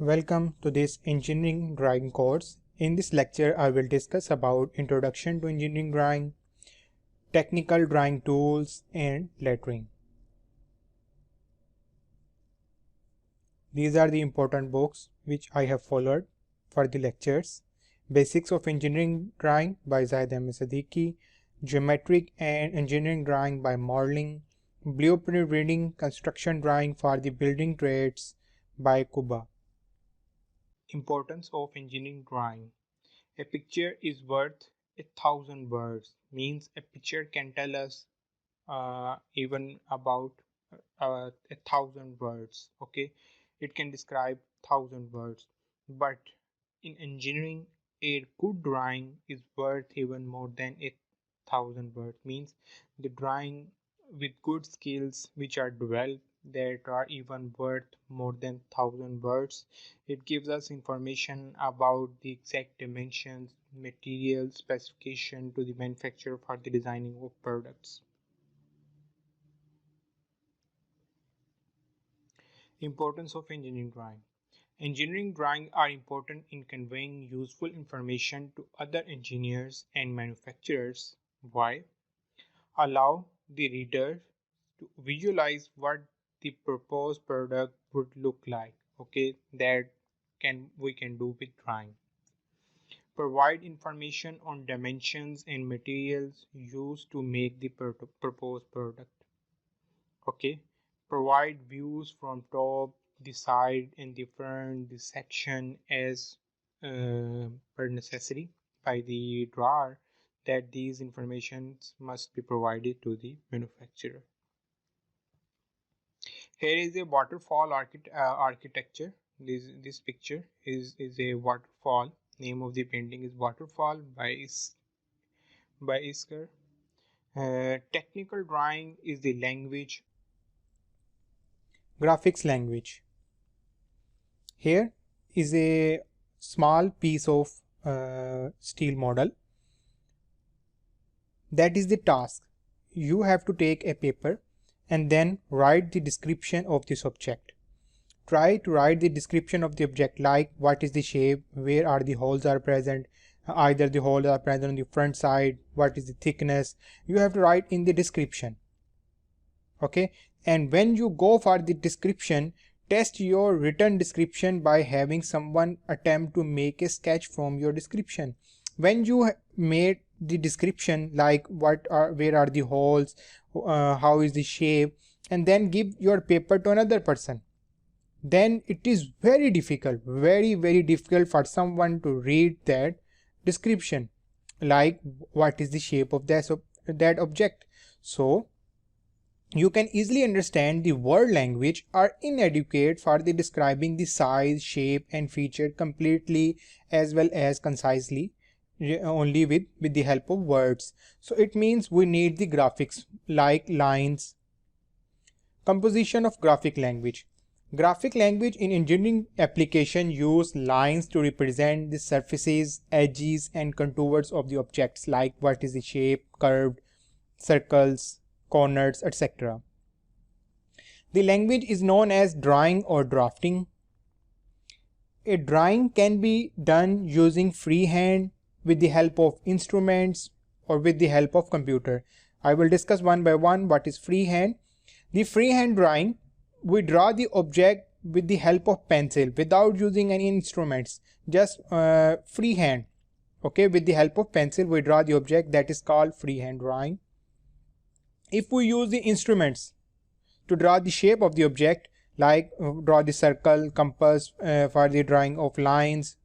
Welcome to this engineering drawing course. In this lecture, I will discuss about introduction to engineering drawing, technical drawing tools, and lettering. These are the important books which I have followed for the lectures. Basics of Engineering Drawing by Zahid Ahmed Siddiqui, Geometric and Engineering Drawing by Morling, Blueprint Reading Construction Drawing for the Building Trades by Kuba. Importance of engineering drawing. A picture is worth 1,000 words. Means a picture can tell us even about 1,000 words. Okay, it can describe 1,000 words. But in engineering, a good drawing is worth even more than 1,000 words. Means the drawing with good skills which are developed that are even worth more than 1,000 words. It gives us information about the exact dimensions, material specification to the manufacturer for the designing of products. Importance of engineering drawing. Engineering drawings are important in conveying useful information to other engineers and manufacturers. Why? Allow the reader to visualize what the proposed product would look like. Okay, that we can do with drawing. Provide information on dimensions and materials used to make the proposed product. Okay, provide views from top, the side, and the front, the section as per necessary by the drawer, that these informations must be provided to the manufacturer. Here is a waterfall architecture. This picture is a waterfall. Name of the painting is Waterfall by Isker. Technical drawing is the language. Graphics language. Here is a small piece of steel model. That is the task. You have to take a paper and then write the description of this object. Try to write the description of the object, like what is the shape, where are the holes are present, either the holes are present on the front side, what is the thickness. You have to write in the description. Okay, and when you go for the description, test your written description by having someone attempt to make a sketch from your description. When you made the description, like where are the holes, how is the shape, and then give your paper to another person, then it is very difficult, very difficult for someone to read that description, like what is the shape of that object. So you can easily understand the word language are inadequate for the describing the size, shape, and feature completely as well as concisely, only with the help of words. So it means we need the graphics like lines. Composition of graphic language. Graphic language in engineering application use lines to represent the surfaces, edges, and contours of the objects, like what is the shape, curved, circles, corners, etc. The language is known as drawing or drafting. A drawing can be done using freehand, with the help of instruments, or with the help of computer. I will discuss one by one what is freehand. The freehand drawing, we draw the object with the help of pencil without using any instruments, just freehand. Okay, with the help of pencil we draw the object, that is called freehand drawing. If we use the instruments to draw the shape of the object, like draw the circle, compass for the drawing of lines,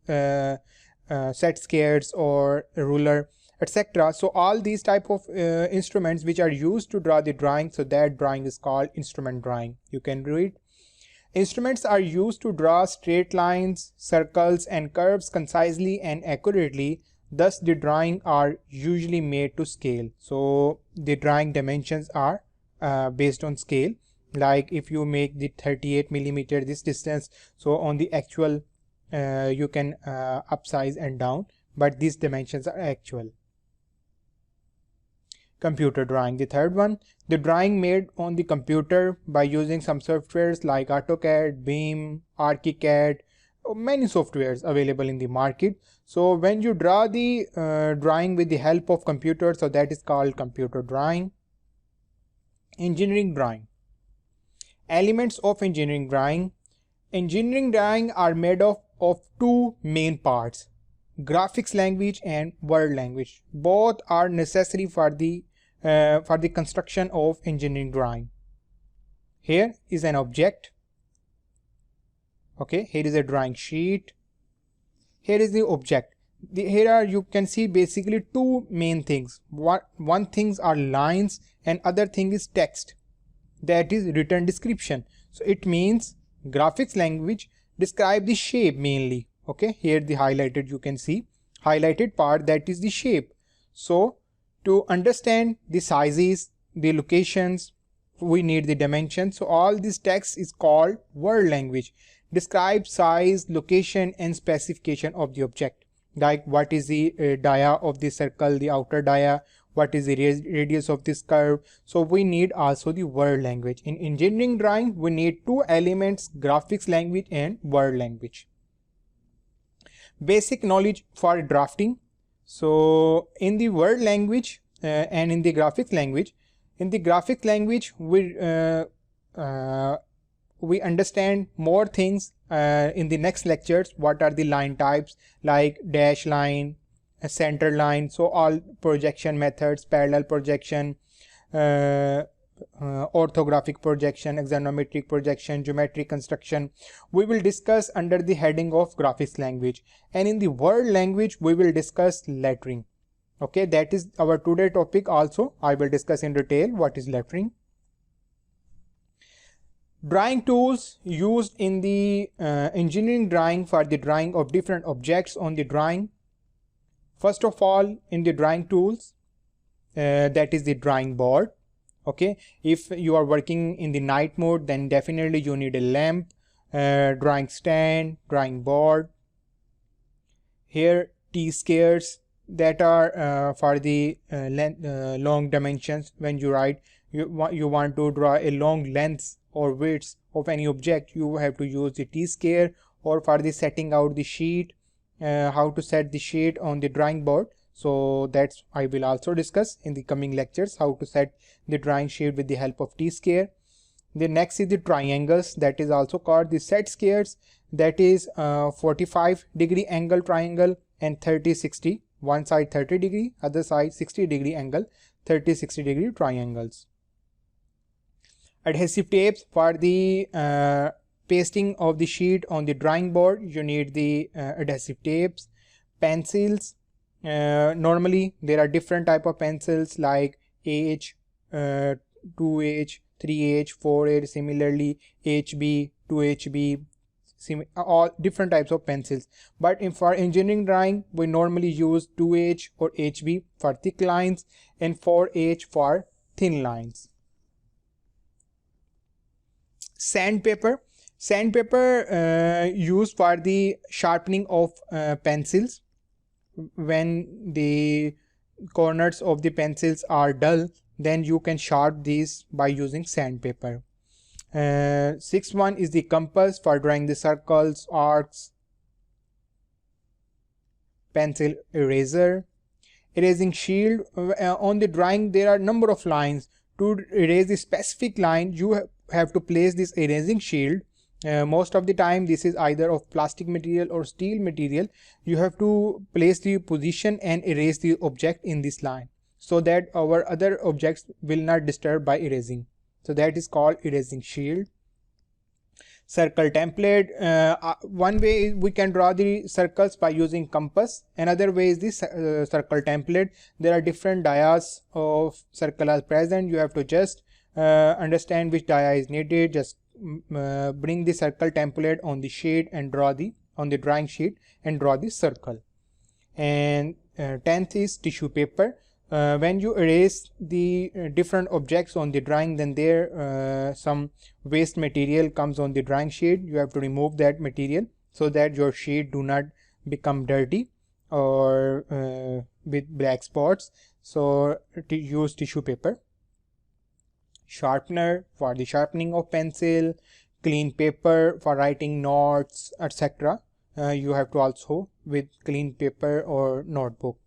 set scales or a ruler, etc. So all these type of instruments which are used to draw the drawing, so that drawing is called instrument drawing. You can read. Instruments are used to draw straight lines, circles, and curves concisely and accurately. Thus the drawing are usually made to scale. So the drawing dimensions are based on scale. Like if you make the 38 millimeter this distance, so on the actual you can upsize and down, but these dimensions are actual. Computer drawing, the third one, the drawing made on the computer by using some softwares like AutoCAD, Beam, ArchiCAD, many softwares available in the market. So when you draw the drawing with the help of computer, so that is called computer drawing. Engineering drawing. Elements of engineering drawing. Engineering drawing are made of two main parts: graphics language and word language. Both are necessary for the construction of engineering drawing. Here is an object. Okay, here is a drawing sheet. Here is the object. Here you can see basically two main things. One things are lines and other thing is text, that is written description. So it means graphics language describe the shape mainly. Okay, here the highlighted, you can see highlighted part, that is the shape. So to understand the sizes, the locations, we need the dimensions. So all this text is called word language. Describe size, location and specification of the object, like what is the dia of the circle, the outer dia, what is the radius of this curve. So we need also the word language. In engineering drawing we need two elements: graphics language and word language. Basic knowledge for drafting. So in the word language and in the graphics language, we understand more things in the next lectures. What are the line types, like dash line, a center line, so all projection methods, parallel projection, orthographic projection, axonometric projection, geometric construction, we will discuss under the heading of graphics language. And in the word language we will discuss lettering. Okay, that is our today topic. Also I will discuss in detail what is lettering. Drawing tools used in the engineering drawing for the drawing of different objects on the drawing. First of all, in the drawing tools, that is the drawing board. Okay, if you are working in the night mode, then definitely you need a lamp, drawing stand, drawing board. Here T-squares, that are for the long dimensions. When you write, you want to draw a long length or width of any object, you have to use the T-square. Or for the setting out the sheet, how to set the sheet on the drawing board. So that's I will also discuss in the coming lectures, how to set the drawing sheet with the help of T-square. The next is the triangles, that is also called the set squares, that is 45-degree angle triangle and 30-60, one side 30-degree, other side 60-degree angle, 30-60-degree triangles. Adhesive tapes for the pasting of the sheet on the drawing board, you need the adhesive tapes. Pencils, normally there are different type of pencils like H, 2H, 3H, 4H, similarly HB, 2HB, all different types of pencils. But for engineering drawing we normally use 2H or HB for thick lines and 4H for thin lines. Sandpaper used for the sharpening of pencils. When the corners of the pencils are dull, then you can sharpen these by using sandpaper. Sixth one is the compass for drawing the circles, arcs. Pencil eraser. Erasing shield. On the drawing there are number of lines. To erase the specific line, you have to place this erasing shield. Most of the time this is either of plastic material or steel material. You have to place the position and erase the object in this line, so that our other objects will not disturb by erasing. So that is called erasing shield. Circle template. One way we can draw the circles by using compass. Another way is this circle template. There are different dias of circle are present. You have to just understand which dia is needed. Just bring the circle template on the sheet and draw on the drawing sheet and draw the circle. And 10th is tissue paper. When you erase the different objects on the drawing, then there some waste material comes on the drawing sheet. You have to remove that material so that your sheet do not become dirty or with black spots. So to use tissue paper. Sharpener for the sharpening of pencil, clean paper for writing notes, etc. you have to also with clean paper or notebook.